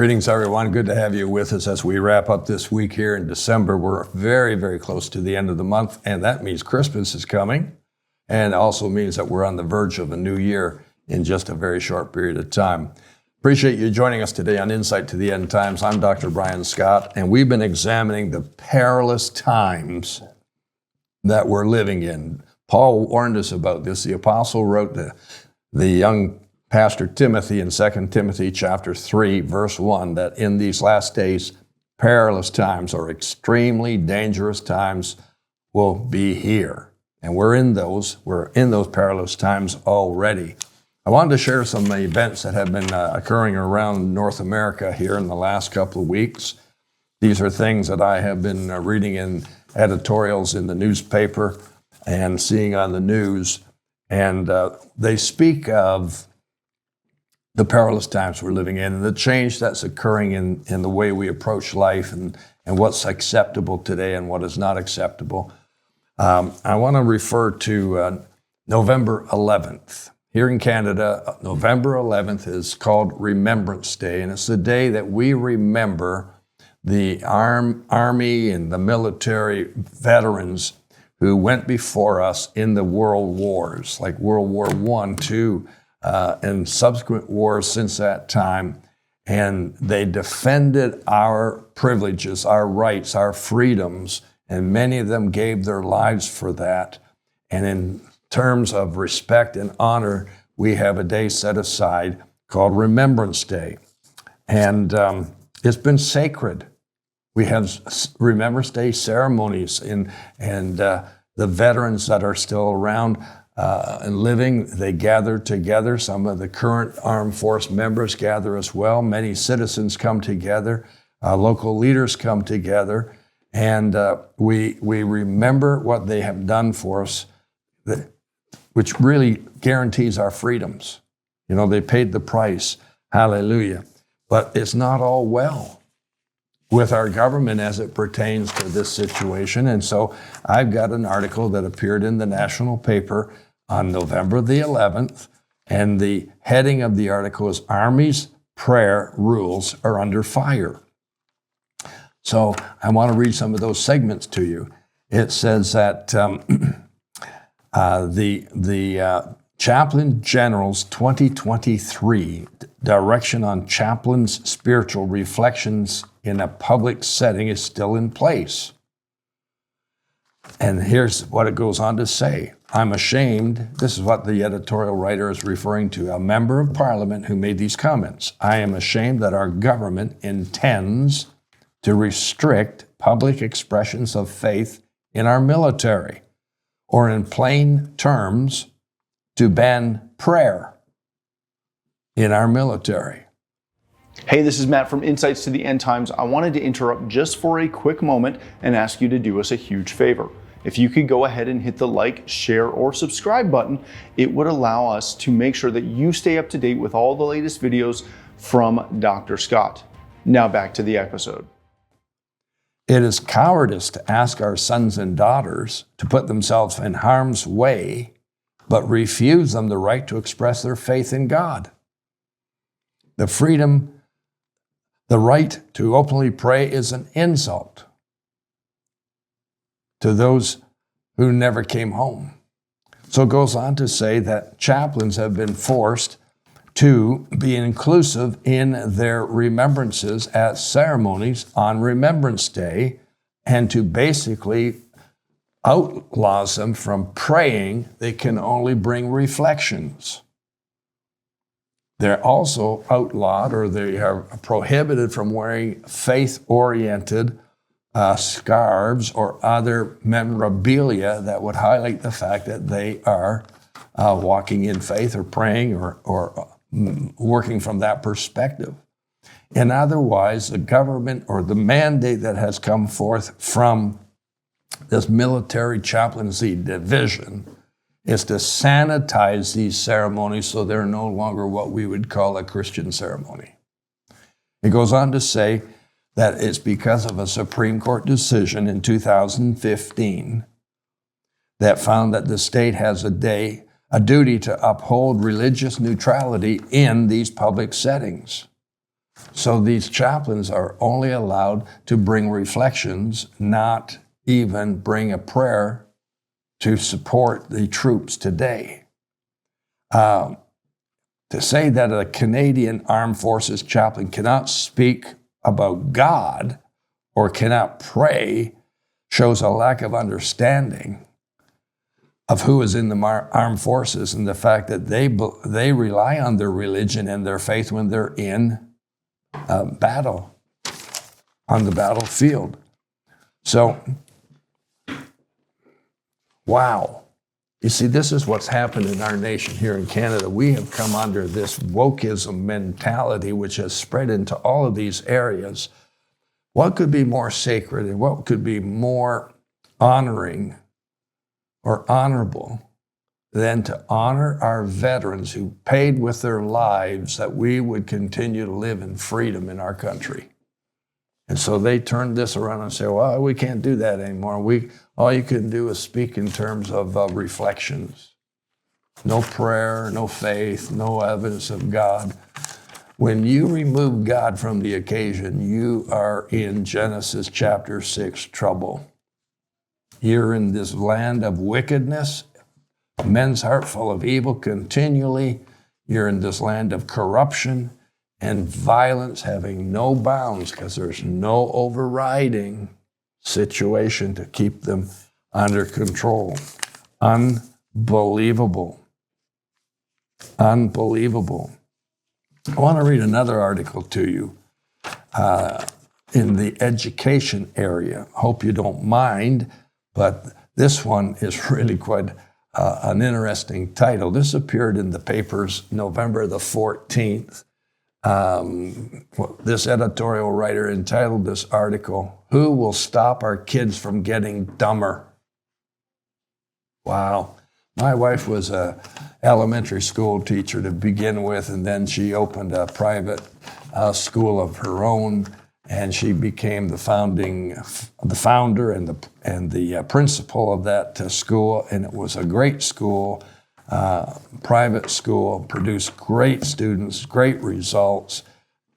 Greetings, everyone. Good to have you with us as we wrap up this week here in December. We're very, very close to the end of the month, and that means Christmas is coming, and also means that we're on the verge of a new year in just a very short period of time. Appreciate you joining us today on Insight to the End Times. I'm Dr. Brian Scott, and we've been examining the perilous times that we're living in. Paul warned us about this. The apostle wrote the young Pastor Timothy in 2 Timothy chapter 3, verse 1, that in these last days, perilous times or extremely dangerous times will be here. And we're in those perilous times already. I wanted to share some events that have been occurring around North America here in the last couple of weeks. These are things that I have been reading in editorials in the newspaper and seeing on the news. And they speak of the perilous times we're living in and the change that's occurring in the way we approach life and what's acceptable today and what is not acceptable. I want to refer to November 11th. Here in Canada, November 11th is called Remembrance Day, and it's the day that we remember the army and the military veterans who went before us in the world wars, like World War I, II, and subsequent wars since that time. And they defended our privileges, our rights, our freedoms, and many of them gave their lives for that. And in terms of respect and honor, we have a day set aside called Remembrance Day. And it's been sacred. We have Remembrance Day ceremonies, and the veterans that are still around and living, they gather together. Some of the current armed force members gather as well. Many citizens come together. Local leaders come together. And we remember what they have done for us, which really guarantees our freedoms. You know, they paid the price. Hallelujah. But it's not all well with our government as it pertains to this situation. And so I've got an article that appeared in the national paper on November the 11th, and the heading of the article is Army's Prayer Rules Are Under Fire. So I want to read some of those segments to you. It says that the Chaplain General's 2023 Direction on Chaplains' Spiritual Reflections in a Public Setting is still in place. And here's what it goes on to say. I'm ashamed, this is what the editorial writer is referring to, a member of parliament who made these comments. I am ashamed that our government intends to restrict public expressions of faith in our military, or in plain terms, to ban prayer in our military. Hey, this is Matt from Insights to the End Times. I wanted to interrupt just for a quick moment and ask you to do us a huge favor. If you could go ahead and hit the like, share, or subscribe button, it would allow us to make sure that you stay up to date with all the latest videos from Dr. Scott. Now back to the episode. It is cowardice to ask our sons and daughters to put themselves in harm's way, but refuse them the right to express their faith in God. The right to openly pray is an insult to those who never came home. So it goes on to say that chaplains have been forced to be inclusive in their remembrances at ceremonies on Remembrance Day, and to basically outlaws them from praying. They can only bring reflections. They're also outlawed, or they are prohibited from wearing faith-oriented scarves or other memorabilia that would highlight the fact that they are walking in faith or praying or working from that perspective. And otherwise, the government or the mandate that has come forth from this military chaplaincy division is to sanitize these ceremonies so they're no longer what we would call a Christian ceremony. It goes on to say that it's because of a Supreme Court decision in 2015 that found that the state has a duty to uphold religious neutrality in these public settings. So these chaplains are only allowed to bring reflections, not even bring a prayer to support the troops today. To say that a Canadian Armed Forces chaplain cannot speak about God or cannot pray shows a lack of understanding of who is in the armed forces and the fact that they rely on their religion and their faith when they're in battle, on the battlefield. So, wow. You see, this is what's happened in our nation here in Canada. We have come under this wokeism mentality, which has spread into all of these areas. What could be more sacred and what could be more honoring or honorable than to honor our veterans who paid with their lives that we would continue to live in freedom in our country? And so they turned this around and say, well, we can't do that anymore. All you can do is speak in terms of reflections. No prayer, no faith, no evidence of God. When you remove God from the occasion, you are in Genesis chapter 6 trouble. You're in this land of wickedness, men's heart full of evil continually. You're in this land of corruption and violence having no bounds because there's no overriding situation to keep them under control. Unbelievable. Unbelievable. I want to read another article to you in the education area. Hope you don't mind, but this one is really quite an interesting title. This appeared in the papers November the 14th. This editorial writer entitled this article, "Who Will Stop Our Kids from Getting Dumber?" Wow. My wife was an elementary school teacher to begin with, and then she opened a private school of her own, and she became the founder and the principal of that school, and it was a great school, private school, produced great students, great results.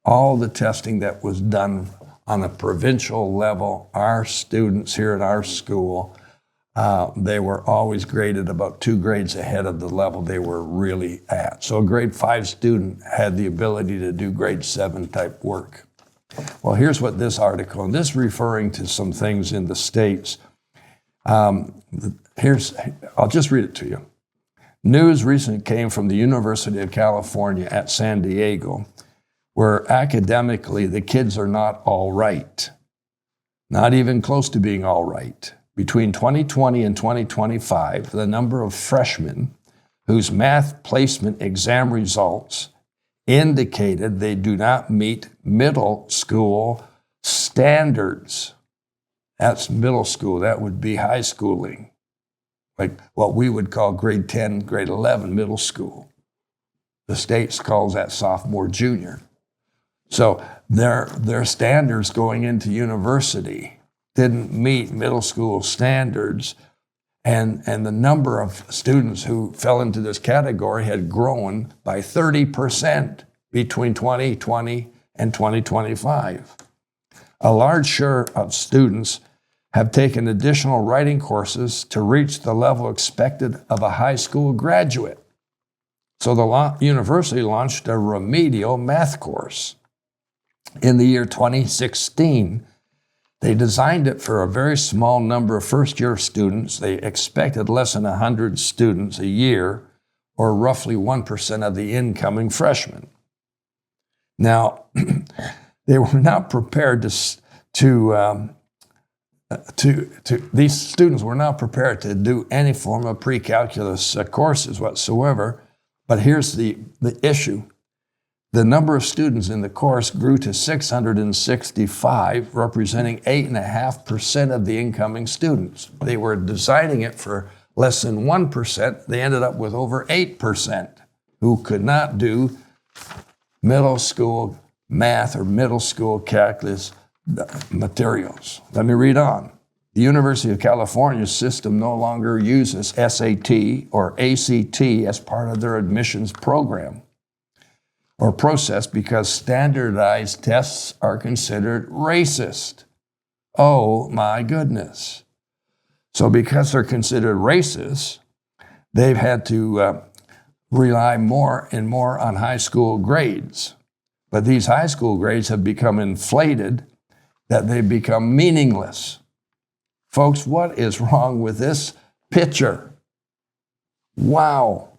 All the testing that was done on a provincial level, our students here at our school, they were always graded about 2 grades ahead of the level they were really at. So a grade 5 student had the ability to do grade 7 type work. Well, here's what this article, and this referring to some things in the States. I'll just read it to you. News recently came from the University of California at San Diego, where academically the kids are not all right, not even close to being all right. Between 2020 and 2025, the number of freshmen whose math placement exam results indicated they do not meet middle school standards. That's middle school. That would be high schooling, like what we would call grade 10, grade 11 middle school. The States calls that sophomore, junior. So their standards going into university didn't meet middle school standards, and the number of students who fell into this category had grown by 30% between 2020 and 2025. A large share of students have taken additional writing courses to reach the level expected of a high school graduate. So the university launched a remedial math course. In the year 2016, they designed it for a very small number of first-year students. They expected less than 100 students a year, or roughly 1% of the incoming freshmen. Now, they were not prepared these students were not prepared to do any form of pre-calculus courses whatsoever. But here's the issue. The number of students in the course grew to 665, representing 8.5% of the incoming students. They were designing it for less than 1%. They ended up with over 8% who could not do middle school math or middle school calculus materials. Let me read on. The University of California's system no longer uses SAT or ACT as part of their admissions program. or process because standardized tests are considered racist. Oh my goodness. So because they're considered racist, they've had to rely more and more on high school grades. But these high school grades have become inflated that they've become meaningless. Folks, what is wrong with this picture? Wow.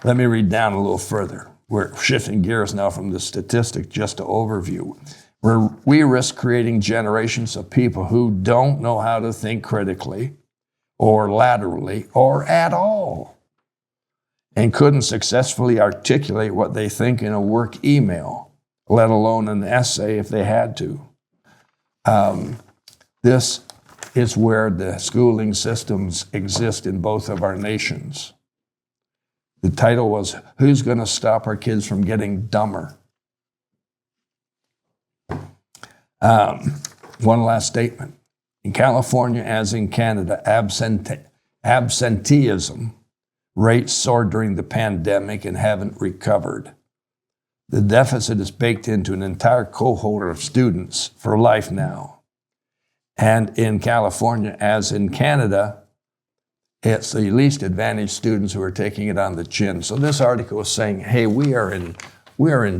Let me read down a little further. We're shifting gears now from the statistic just to overview. Where we risk creating generations of people who don't know how to think critically or laterally or at all, and couldn't successfully articulate what they think in a work email, let alone an essay if they had to. This is where the schooling systems exist in both of our nations. The title was, Who's Going to Stop Our Kids from Getting Dumber? One last statement. In California, as in Canada, absenteeism rates soared during the pandemic and haven't recovered. The deficit is baked into an entire cohort of students for life now. And in California, as in Canada, it's the least advantaged students who are taking it on the chin. So this article is saying, hey, we are in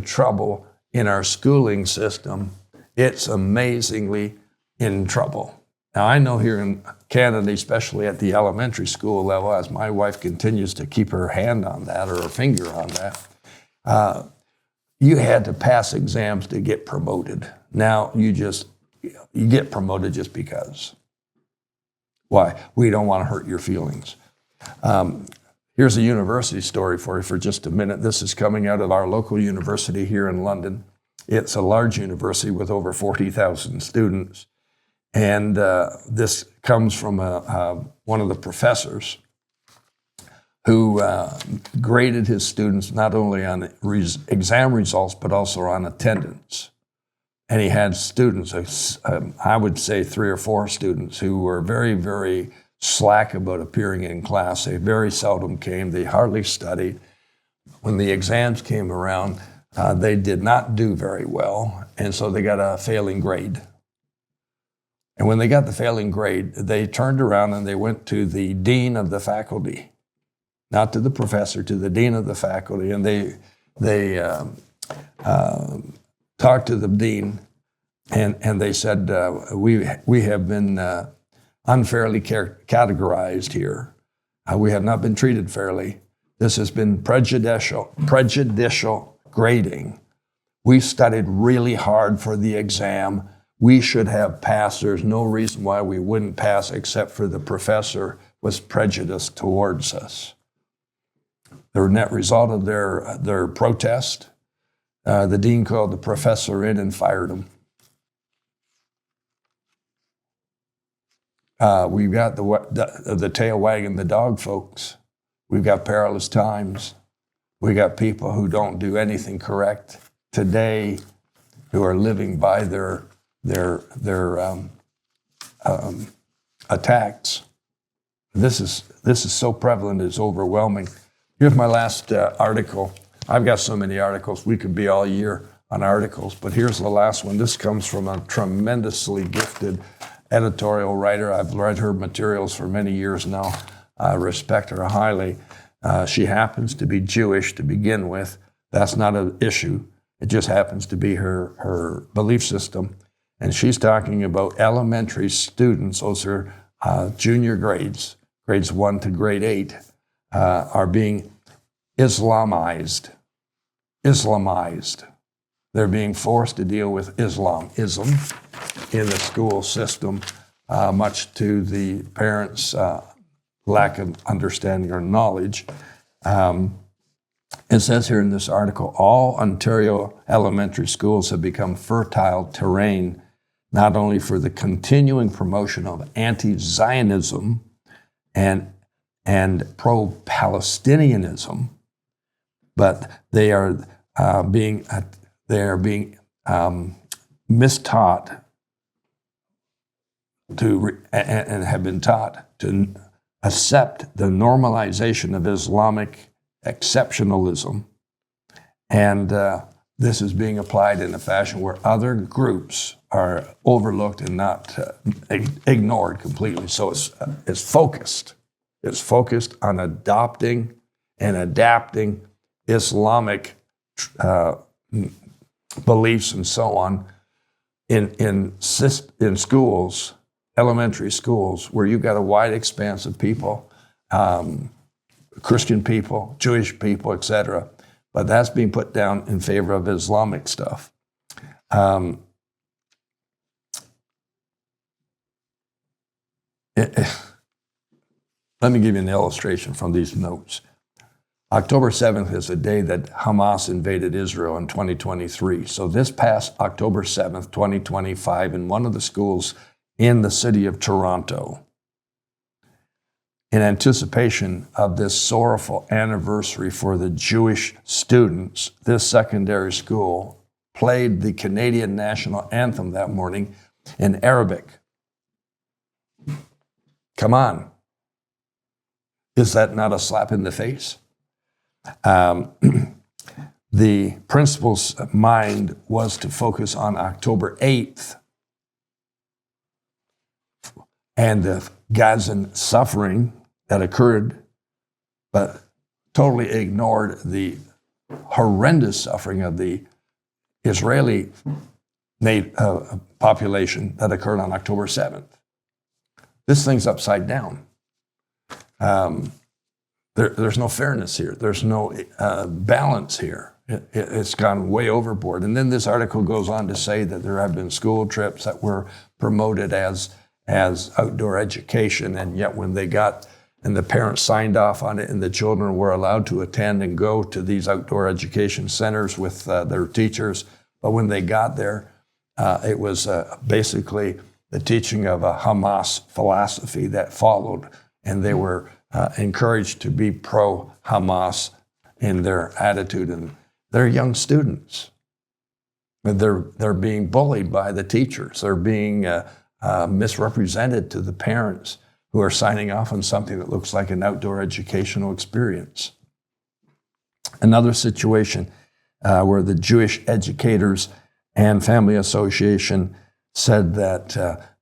trouble in our schooling system. It's amazingly in trouble. Now, I know here in Canada, especially at the elementary school level, as my wife continues to keep her hand on that or her finger on that, you had to pass exams to get promoted. Now, you get promoted just because. Why? We don't want to hurt your feelings. Here's a university story for you for just a minute. This is coming out of our local university here in London. It's a large university with over 40,000 students. And this comes from one of the professors who graded his students not only on exam results, but also on attendance. And he had students, I would say 3 or 4 students, who were very, very slack about appearing in class. They very seldom came. They hardly studied. When the exams came around, they did not do very well, and so they got a failing grade. And when they got the failing grade, they turned around and they went to the dean of the faculty, not to the professor, to the dean of the faculty, and they talked to the dean, and they said, we have been unfairly categorized here. We have not been treated fairly. This has been prejudicial grading. We studied really hard for the exam. We should have passed. There's no reason why we wouldn't pass except for the professor was prejudiced towards us. The net result of their protest, the dean called the professor in and fired him. We've got the tail wagging the dog, folks. We've got perilous times. We got people who don't do anything correct today, who are living by their attacks. This is so prevalent, it's overwhelming. Here's my last article. I've got so many articles. We could be all year on articles, but here's the last one. This comes from a tremendously gifted editorial writer. I've read her materials for many years now. I respect her highly. She happens to be Jewish to begin with. That's not an issue. It just happens to be her belief system. And she's talking about elementary students, those are junior grades 1 to grade 8, are being Islamized. They're being forced to deal with Islamism in the school system, much to the parents' lack of understanding or knowledge. It says here in this article, all Ontario elementary schools have become fertile terrain, not only for the continuing promotion of anti-Zionism and pro-Palestinianism, but they are being mistaught and have been taught to accept the normalization of Islamic exceptionalism, And this is being applied in a fashion where other groups are overlooked and not ignored completely. So it's focused. It's focused on adopting and adapting Islamic beliefs and so on in schools, elementary schools, where you've got a wide expanse of people, Christian people, Jewish people, etc. But that's being put down in favor of Islamic stuff. Let me give you an illustration from these notes. October 7th is the day that Hamas invaded Israel in 2023. So this past October 7th, 2025, in one of the schools in the city of Toronto, in anticipation of this sorrowful anniversary for the Jewish students, this secondary school played the Canadian national anthem that morning in Arabic. Come on. Is that not a slap in the face? The principal's mind was to focus on October 8th and the Gazan suffering that occurred, but totally ignored the horrendous suffering of the Israeli population that occurred on October 7th. This thing's upside down. There's no fairness here. There's no balance here. It's gone way overboard. And then this article goes on to say that there have been school trips that were promoted as outdoor education, and yet when they got, and the parents signed off on it, and the children were allowed to attend and go to these outdoor education centers with their teachers, but when they got there, it was basically the teaching of a Hamas philosophy that followed, and they were encouraged to be pro-Hamas in their attitude, and they're young students. They're being bullied by the teachers. They're being misrepresented to the parents who are signing off on something that looks like an outdoor educational experience. Another situation where the Jewish Educators and Family Association said that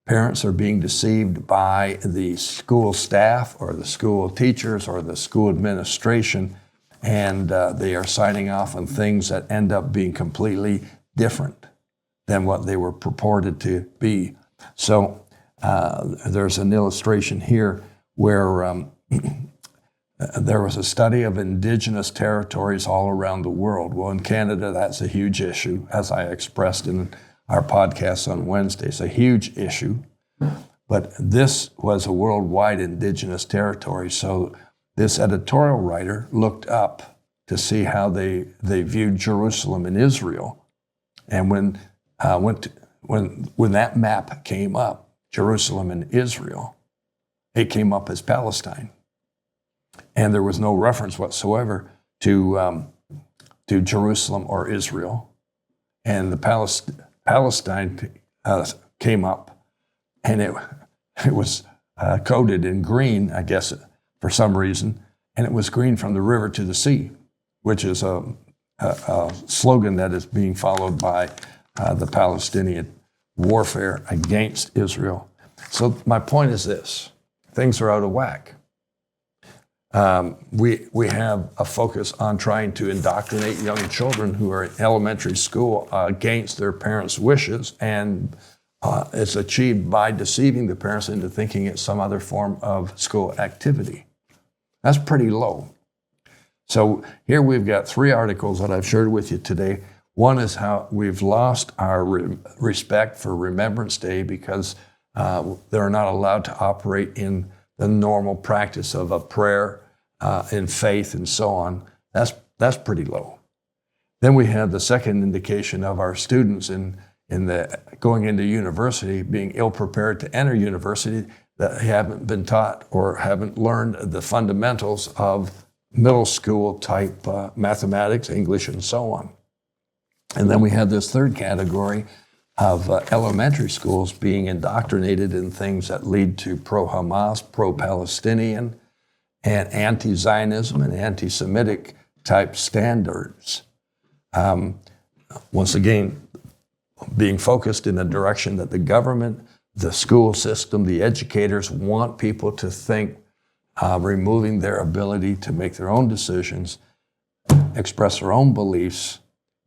parents are being deceived by the school staff or the school teachers or the school administration, and they are signing off on things that end up being completely different than what they were purported to be. So there's an illustration here where there was a study of indigenous territories all around the world. Well, in Canada, that's a huge issue, as I expressed in our podcast on Wednesday. It's a huge issue, but this was a worldwide indigenous territory. So this editorial writer looked up to see how they viewed Jerusalem and Israel. And when that map came up, Jerusalem and Israel, it came up as Palestine. And there was no reference whatsoever to Jerusalem or Israel. And the Palestine came up, and it was coded in green, I guess, for some reason, and it was green from the river to the sea, which is a slogan that is being followed by the Palestinian warfare against Israel. So my point is this: things are out of whack. We have a focus on trying to indoctrinate young children who are in elementary school against their parents' wishes, and it's achieved by deceiving the parents into thinking it's some other form of school activity. That's pretty low. So here we've got 3 articles that I've shared with you today. One is how we've lost our respect for Remembrance Day because they're not allowed to operate in the normal practice of a prayer in faith and so on. That's pretty low. Then we have the second indication of our students in the going into university being ill-prepared to enter university, that they haven't been taught or haven't learned the fundamentals of middle school type mathematics, English, and so on. And then we have this third category of elementary schools being indoctrinated in things that lead to pro-Hamas, pro-Palestinian, and anti-Zionism and anti-Semitic type standards. Once again, being focused in a direction that the government, the school system, the educators want people to think, removing their ability to make their own decisions, express their own beliefs,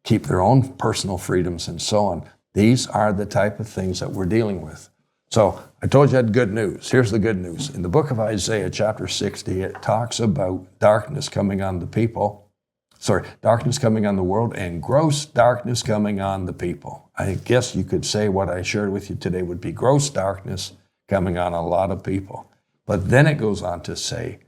keep their own personal freedoms, and so on. These are the type of things that we're dealing with. So I told you I had good news. Here's the good news. In the book of Isaiah, chapter 60, it talks about darkness coming on the people. Darkness coming on the world and gross darkness coming on the people. I guess you could say what I shared with you today would be gross darkness coming on a lot of people. But then it goes on to say,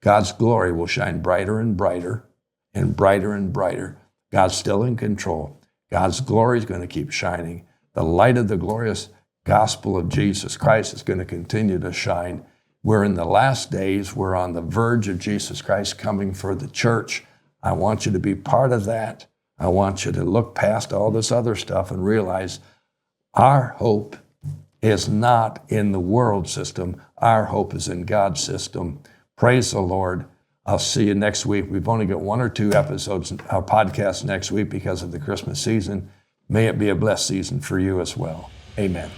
God's glory will shine brighter and brighter and brighter and brighter. God's still in control. God's glory is going to keep shining. The light of the glorious gospel of Jesus Christ is going to continue to shine. We're in the last days. We're on the verge of Jesus Christ coming for the church. I want you to be part of that. I want you to look past all this other stuff and realize our hope is not in the world system. Our hope is in God's system. Praise the Lord. I'll see you next week. We've only got 1 or 2 episodes, our podcast next week because of the Christmas season. May it be a blessed season for you as well. Amen.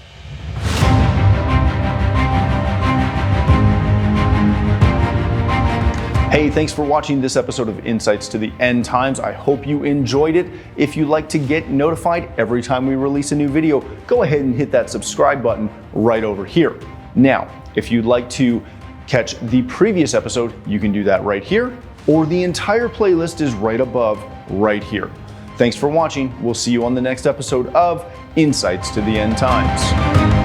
Hey, thanks for watching this episode of Insights to the End Times. I hope you enjoyed it. If you'd like to get notified every time we release a new video, go ahead and hit that subscribe button right over here. Now, if you'd like to catch the previous episode, you can do that right here, or the entire playlist is right above right here. Thanks for watching. We'll see you on the next episode of Insights to the End Times.